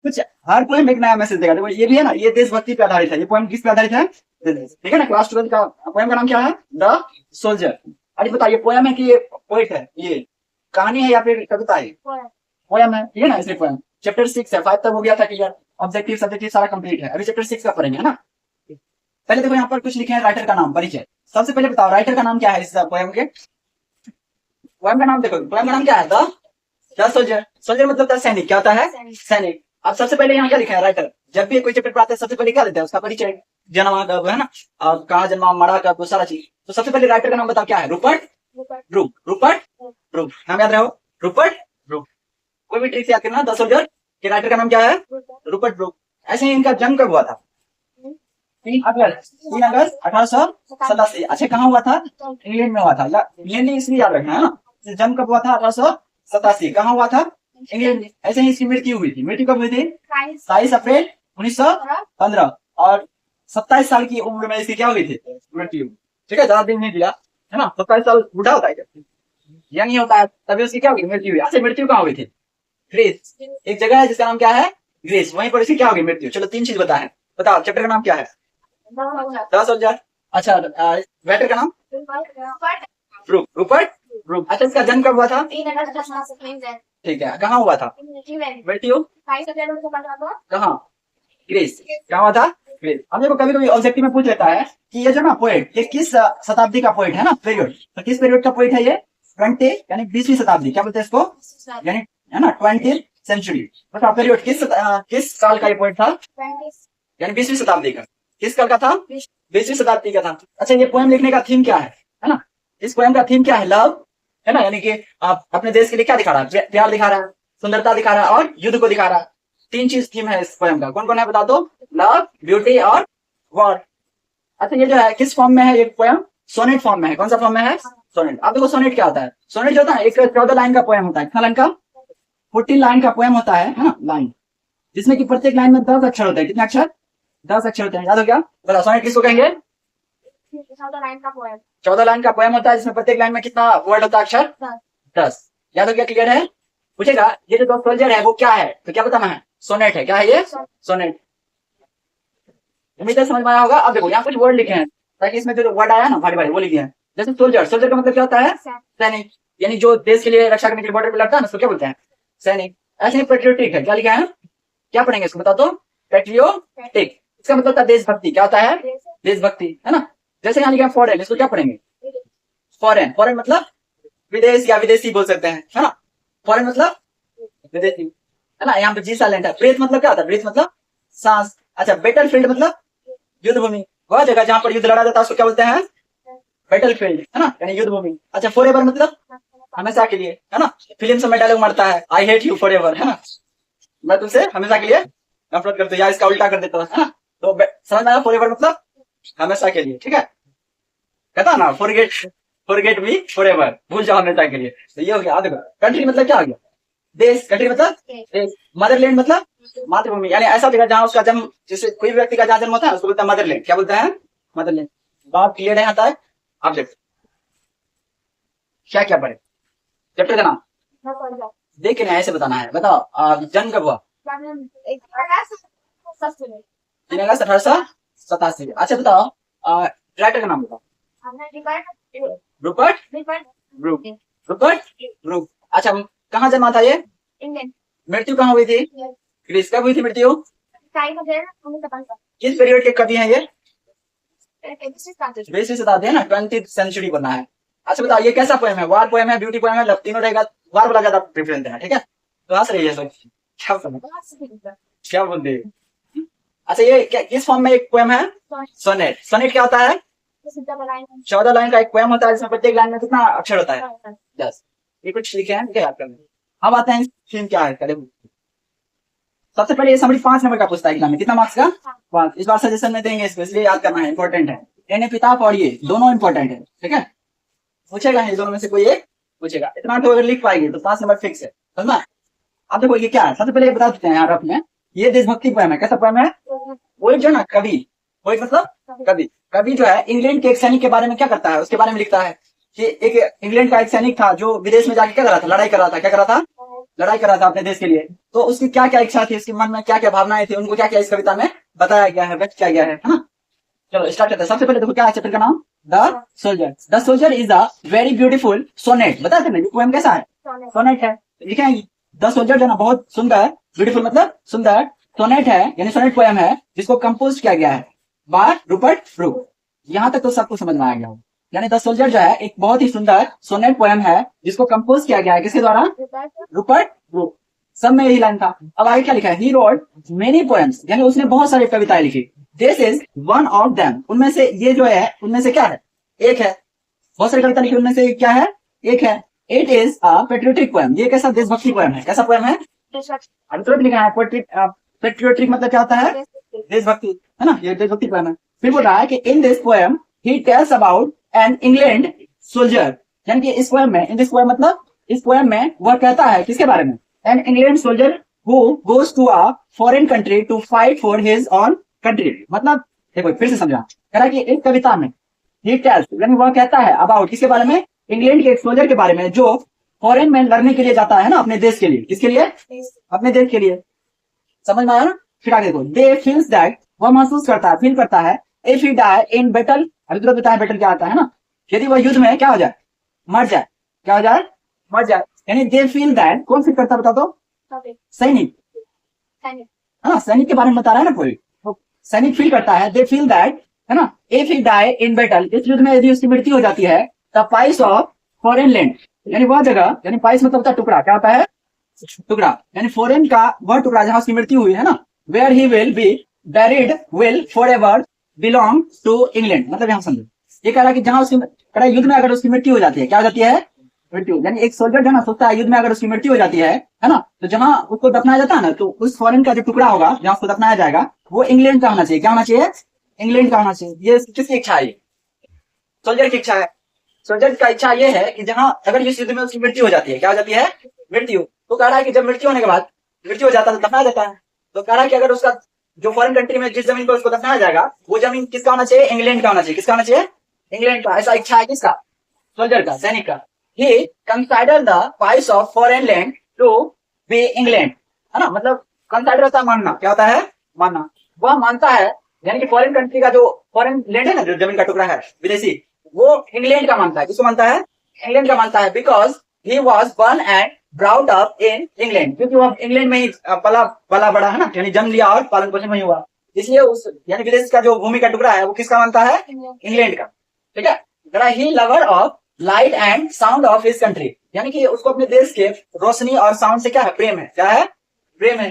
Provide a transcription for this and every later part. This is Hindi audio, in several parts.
कुछ हर पोएम एक नया मैसेज देगा। देखो ये भी है ना, ये देशभक्ति पे आधारित है। ये पोएम किस पे आधारित है? ठीक है ना। क्लास 12 का पोएम का नाम क्या है? The soldier. अरे बताइए पोएम है कि ये पोइट है? ये कहानी है या फिर कविता है? पोएम है, ठीक है ना। इसलिए पोएम। चैप्टर 6 है, 5 तक हो गया था क्लियर। ऑब्जेक्टिव सब्जेक्टिव सारा कंप्लीट है। अभी चैप्टर 6 का पढ़ेंगे, है ना। पहले देखो यहाँ पर कुछ लिखे हैं, राइटर का नाम, परिचय। सबसे पहले बताओ राइटर का नाम क्या है इस पोएम के? पोएम का नाम देखो, पोएम का नाम क्या है? The soldier. सोल्जर मतलब था सैनिक। क्या होता है? सैनिक। अब सबसे पहले यहाँ क्या लिखा है? राइटर। जब भी कोई चैप्टर पढ़ाते हैं सबसे पहले क्या देते हैं? उसका परिचय, जन्म कब, है ना, और कहाँ जन्मा, मरा कब, वो सारा चीज। तो सबसे पहले राइटर का नाम बताओ क्या है? Rupert Brooke. रूपर्ट ब्रूक, नाम याद रहो, रूपर्ट ब्रूक। कोई भी ट्रिक याद करना, द सोल्जर के राइटर का नाम क्या है? Rupert Brooke. ऐसे ही इनका जन्म कब हुआ था? 3 अगस्त 1887। अच्छा कहाँ हुआ था? इंग्लैंड में हुआ था। इंग्लैंड ने इसलिए याद रखना है ना। जन्म कब हुआ था? 1887। कहाँ हुआ था? इंग्लैंड में। ऐसे ही इसकी मृत्यु हुई थी। मृत्यु कब हुई थी? 22 अप्रैल 1915। और 27 साल की उम्र में इसकी क्या हुई थी? मृत्यु। ठीक है, ज्यादा दिन नहीं दिया, है ना। 27 साल बूढ़ा होता है, यंग ही होता है, तभी उसकी क्या हुई? मृत्यु हुई। अच्छा मृत्यु कहाँ हुई थी? ग्रीस। एक जगह है जिसका नाम क्या है? ग्रीस। वहीं पर इसकी क्या होगी? मृत्यु। चलो 3 चीज बताए। बताओ चैप्टर का नाम क्या है? The soldier. अच्छा राइटर का नाम? ब्रूक। Rupert Brooke. अच्छा इसका जन्म कब हुआ था? ठीक है, कहाँ हुआ था? मृत्यु कहाँ? ग्रीस। क्या हुआ था? ग्रीस। अब देखो कभी कभी ऑब्जेक्टिव में पूछ लेता है कि ये जो ना पोएट, ये किस शताब्दी का पोएट है ना, पीरियड। तो किस पीरियड का पोएट है ये? 20 यानी 20वीं शताब्दी। क्या बोलते हैं इसको? यानी है ना 20th सेंचुरी। बताओ पीरियड किस साल का ये पोएट था? यानी 20वीं शताब्दी का। किस साल का था? 20वीं शताब्दी का था। अच्छा ये पोएम लिखने का थीम क्या है ना? इस पोएम का थीम क्या है? लव, है ना। यानी कि आप अपने देश के लिए क्या दिखा रहा है? प्यार दिखा रहा है, सुंदरता दिखा रहा है और युद्ध को दिखा रहा है। 3 चीज थीम है इस पोएम का। कौन कौन है बता दो? लव, ब्यूटी और वॉर। अच्छा ये जो है किस फॉर्म में है? ये पोएम सोनेट फॉर्म में है। कौन सा फॉर्म में है? सोनेट। अब देखो सोनेट क्या होता है? सोनेट जो होता है एक 14 लाइन का पोएम होता है। कितना लाइन का? 14 लाइन का पोएम होता है ना, लाइन, जिसमें कि प्रत्येक लाइन में 10 अक्षर होते हैं। कितने अक्षर? 10 अक्षर होते हैं। याद हो गया? बोला सोनेट किसको कहेंगे? 14 लाइन का पोएम होता है जिसमें प्रत्येक लाइन में कितना वर्ड होता है? अक्षर 10। याद हो गया? क्लियर है? पूछेगा ये जो द सोल्जर है वो क्या है, तो क्या बताना है? सोनेट है। क्या है ये? सोनेट। उम्मीद है समझ में आया होगा। अब देखो यहाँ कुछ वर्ड लिखे हैं ताकि इसमें जो वर्ड आया ना भारी भारी वो लिखे हैं। जैसे सोल्जर। सोल्जर का मतलब क्या होता है? सैनिक। यानी जो देश के लिए रक्षा करने के लिए बॉर्डर पे लड़ता है ना, उसको क्या बोलते हैं? सैनिक। ऐसे ही पेट्रियोटिक है। क्या लिखा है? क्या पढ़ेंगे इसको बता दो? पेट्रियोटिक। इसका मतलब था देशभक्ति। क्या होता है? देशभक्ति, है ना। जैसे यहाँ लिखा है फॉरेन, इसको क्या पढ़ेंगे? फॉरेन। फॉरेन मतलब विदेश या विदेशी बोल सकते हैं, है ना। फॉरेन मतलब विदेशी, है ना। यहाँ पे जी साइलेंट है। ब्रीथ मतलब क्या होता है? ब्रीथ मतलब सांस। अच्छा बैटल फील्ड मतलब युद्ध भूमि। वह जगह जहाँ पर युद्ध लड़ा जाता है उसको क्या बोलते हैं? बैटल फील्ड, है ना, यानी युद्ध भूमि। अच्छा फॉर एवर मतलब हमेशा के लिए, है ना। फिल्म से मैं डायलॉग मारता है, I hate you for ever, है ना, मैं तुमसे हमेशा के लिए नफरत करता हूँ, या इसका उल्टा कर देता हूँ, है ना। तो समझ आया? फॉर एवर मतलब हमेशा के लिए, ठीक है। कहता ना फॉरगेट मी फॉर एवर, भूल जाओ हमेशा के लिए। तो ये हो गया। देखो कंट्री मतलब क्या हो गया? देश। कंट्री मतलब देश। मदरलैंड मतलब मातृभूमि, यानी ऐसा जगह जहाँ उसका जन्म, जैसे कोई व्यक्ति का जहाँ जन्म होता है उसको बोलता है मदरलैंड। क्या बोलते हैं? मदरलैंड। बात क्लियर है यहाँ तक? आप देखो क्या क्या पढ़े चैप्टर का नाम देख के ऐसे बताना है। बताओ जन्म कब हुआ? 3 अगस्त 1887। अच्छा बताओ राइटर का नाम बताओ। Rupert Brooke. Rupert Brooke. अच्छा कहाँ जन्मा था ये? मृत्यु कहाँ हुई थी? ग्रीस। कब हुई थी मृत्यु? किस पीरियड के कवि हैं ये? 20वीं शताब्दी, है ना, 20th सेंचुरी बना है। अच्छा बताओ ये कैसा पोएम है? वार पोएम है, ब्यूटी पोएम है, लव, तीनों रहेगा। वार वाला ज्यादा प्रेफरेंस देना, ठीक है। तो हंस रही है सब, क्या बोलते हैं? अच्छा ये किस फॉर्म में एक पोएम है? सोनेट। सोनेट क्या होता है? 14 लाइन का एक पोएम होता है जिसमें प्रत्येक लाइन में कितना अक्षर होता है? 10। ये कुछ लिखे हैं क्या याद करने? हम आते हैं थीम क्या है। सबसे पहले ये समरी 5 नंबर का पूछता है एग्जाम में। कितना मार्क्स का? 5। इस बार सजेशन में देंगे इसको, इसलिए याद करना है, इंपॉर्टेंट है। यानी पिताब और ये दोनों इंपॉर्टेंट है, ठीक है। पूछेगा ये दोनों में से कोई एक पूछेगा। इतना तो अगर लिख पाएंगे तो 5 नंबर फिक्स है, समझना। अब देखो ये क्या है, सबसे पहले बता देते हैं यहाँ रफ में। ये देशभक्ति पोएम है। कैसा पोएम है? वो जो ना कवि, वो मतलब कवि। कवि जो है इंग्लैंड के एक सैनिक के बारे में क्या करता है, उसके बारे में लिखता है कि एक इंग्लैंड का एक सैनिक था जो विदेश में जाके क्या कर रहा था? लड़ाई कर रहा था। क्या कर रहा था? लड़ाई कर रहा था अपने देश के लिए, तो उसकी क्या क्या इच्छा थी, उसके मन में क्या क्या भावनाएं थी, उनको क्या क्या इस कविता में बताया गया है, व्यक्त किया गया है ना। चलो स्टार्ट करते हैं। सबसे पहले देखो क्या है चैप्टर का नाम, the soldier. The soldier is a very beautiful sonnet. बताते ना ये पोएम कैसा है, सोनेट है। लिखे द सोल्जर जो ना बहुत सुंदर, ब्यूटीफुल मतलब सुंदर, सोनेट है यानी सोनेट पोएम है जिसको कंपोज किया गया है बाय रूपर्ट ब्रूक। यहाँ तक तो सबको समझ में आ गया हो। यानी द सोल्जर जो है एक बहुत ही सुंदर सोनेट पोएम है जिसको कंपोज किया गया है किसके द्वारा, रूपर्ट ब्रूक। सब में यही लाइन था। अब आगे क्या लिखा है, ही रोट मेनी पोएम्स, यानी उसने बहुत सारी कविताएं लिखी। This is one of them, उनमें से ये जो है उनमें से क्या है, एक है। बहुत सारी कविता लिखी, उनमें से क्या है, एक है। It is a patriotic poem, ये कैसा देशभक्ति पोएम है। कैसा पोएम है, अभी तुरंत लिखा है पेट्रियोटिक मतलब क्या होता है, देशभक्ति, है ना, ये देशभक्ति पोएम है। फिर बोल रहा है कि in this poem he tells about an England soldier, यानी कि इस पोएम में, इन दिस पोएम मतलब इस पोएम में वह कहता है किसके बारे में, an England soldier who goes to a foreign country to fight for his own country. मतलब देखो फिर से समझा, कह रहा है कि इस कविता में ही टेल्स यानी वह कहता है अबाउट किसके बारे में, इंग्लैंड के एक सोल्जर के बारे में जो फॉरेन में लड़ने के लिए जाता है ना अपने देश के लिए। किसके लिए, अपने देश के लिए। समझ में आया ना। फिर आगे देखो, दे फील्स दैट, वह महसूस करता है, फील करता है, if he die in battle, अभी तुरंत बताया बैटल क्या आता है ना, यदि वह युद्ध में क्या हो जाए, मर जाए, क्या हो जाए, मर जाए। यानी दे फील दैट, कौन फील करता बता दो, सैनिक, हाँ सैनिक के बारे में बता रहा है ना कोई, तो सैनिक फील करता है, दे फील दैट, है ना, if he die in battle, इस युद्ध में यदि उसकी मृत्यु हो जाती है, the price of foreign land, यानी वह जगह, यानी पाइस मतलब होता है टुकड़ा, क्या होता है, टुकड़ा, यानी फॉरेन का वह टुकड़ा जहां उसकी मृत्यु हुई है ना, where he will be buried will forever belong to England. मतलब यहाँ समझो, ये कह रहा है कि जहां उसकी युद्ध में अगर उसकी मृत्यु हो जाती है, क्या हो जाती है, मृत्यु, यानी एक सोल्जर जो ना सोचता है युद्ध में अगर उसकी मृत्यु हो जाती है ना, तो जहां उसको दफनाया जाता है ना, तो उस फॉरेन का जो टुकड़ा होगा जहां उसको दफनाया जाएगा वो इंग्लैंड का होना चाहिए। क्या होना चाहिए, इंग्लैंड का होना चाहिए। ये किसकी इच्छा है, सोल्जर की इच्छा है। सोल्जर का इच्छा ये है कि जहां अगर इस युद्ध में उसकी मृत्यु हो जाती है, क्या हो जाती है, मृत्यु, तो कह रहा है कि जब मृत्यु होने के बाद मृत्यु हो जाता है तो दफनाया जाता है, तो कह रहा है कि अगर उसका जो फॉरेन कंट्री में जिस जमीन पर उसको दफनाया जाएगा वो जमीन किसका होना चाहिए, इंग्लैंड का होना चाहिए। किसका होना चाहिए, इंग्लैंड का। ऐसा इच्छा है किसका, सोल्जर का, सैनिक का। He consider the price of foreign land to be England, है ना, मतलब कंसाइडर होता है मानना, क्या होता है, मानना। वह मानता है, यानी कि फॉरेन कंट्री का जो फॉरेन लैंड है ना, जो जमीन का टुकड़ा है विदेशी, वो इंग्लैंड का मानता है। किसको मानता है, इंग्लैंड का मानता है। Because he was burn and brought up in England, क्योंकि वो इंग्लैंड में ही पला बड़ा है ना, यानी जन्म लिया और पालन पोषण में हुआ, इसलिए उस यानी विदेश का जो भूमि का टुकड़ा है वो किसका मानता है, इंग्लैंड का। ठीक है। He lover of light and sound of his country, यानी कि उसको अपने देश के रोशनी और साउंड से क्या है, प्रेम है। क्या है, प्रेम है।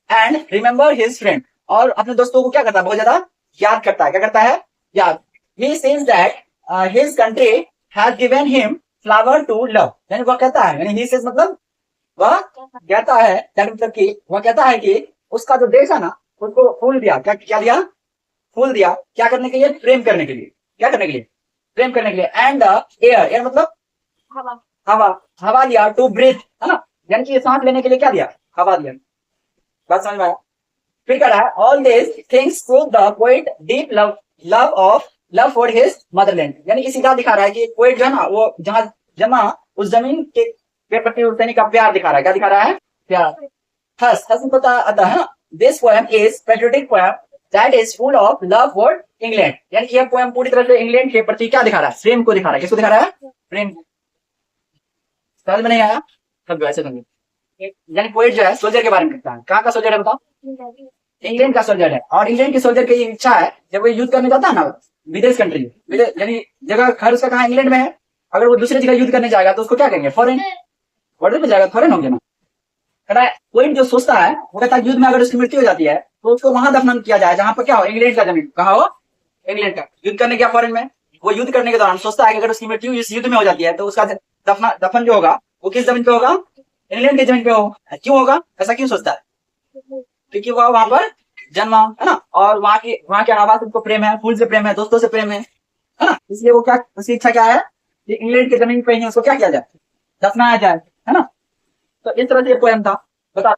एंड रिमेंबर हिज फ्रेंड, और अपने दोस्तों को क्या करता है, बहुत ज्यादा याद करता है। क्या करता है, याद। He says that his country has given him flower to love, यानी वह कहता है, यानी ही सेज मतलब वह कहता है, मतलब कि वह कहता है कि उसका जो देश है ना उसको फूल दिया। क्या क्या दिया, फूल दिया। क्या करने के लिए, प्रेम करने के लिए। क्या करने के लिए, प्रेम करने के लिए। एंड द एयर, एयर मतलब हवा, हवा, हवा दिया टू ब्रीथ, है ना, यानी कि सांस लेने के लिए क्या दिया, हवा दिया। बात समझ में आया। फिर कह रहा है all this things prove the poet deep love for his Motherland, यानी कि सीधा दिखा रहा है कि पोएट जो है ना वो जहां जमा उस जमीन के प्रति उस सैनिक का प्यार दिखा रहा है। क्या दिखा रहा है, प्यार। हस पता आता है ना, this poem is patriotic poem that is full of love for England, यानी कि यह पोएम पूरी तरह से इंग्लैंड के प्रति क्या दिखा रहा है, प्रेम को दिखा रहा है। किसको दिखा रहा है, प्रेम। समझ में नहीं आया, सब ऐसे समझो। यानी पोएट जो है सोल्जर के बारे में कहता है। कहाँ का सोल्जर है बताओ, इंग्लैंड का सोल्जर है। और इंग्लैंड के सोल्जर की इच्छा है जब वो युद्ध करने जाता है ना विदेश कंट्री, यानी जगह घर उसका कहाँ, इंग्लैंड में है। अगर वो दूसरी जगह युद्ध करने जाएगा तो उसको क्या कहेंगे, फॉरेन बॉर्डर पे जाएगा, फॉरेन होंगे ना। पोएट जो सोचता है वो कहता है युद्ध में अगर उसकी मृत्यु हो जाती है तो उसको वहां दफन किया जाए जहां पर क्या हो, इंग्लैंड का जमीन। कहा हो, इंग्लैंड का। युद्ध करने गया फॉरेन में, वो युद्ध करने के दौरान सोचता है कि अगर उसकी मृत्यु इस युद्ध में हो जाती है तो उसका दफन जो होगा वो किस जमीन पे होगा, इंग्लैंड की जमीन पे हो। क्यों होगा, ऐसा क्यों सोचता है, क्योंकि वह वहां पर जन्मा है ना, और वहां के हवा से उसको प्रेम है, फूल से प्रेम है, दोस्तों से प्रेम है ना, इसलिए वो क्या, उसकी इच्छा क्या है कि इंग्लैंड की जमीन पे ही उसको क्या किया जाए, दफनाया जाए, है ना। तो इस तरह से ये पोएम था। बता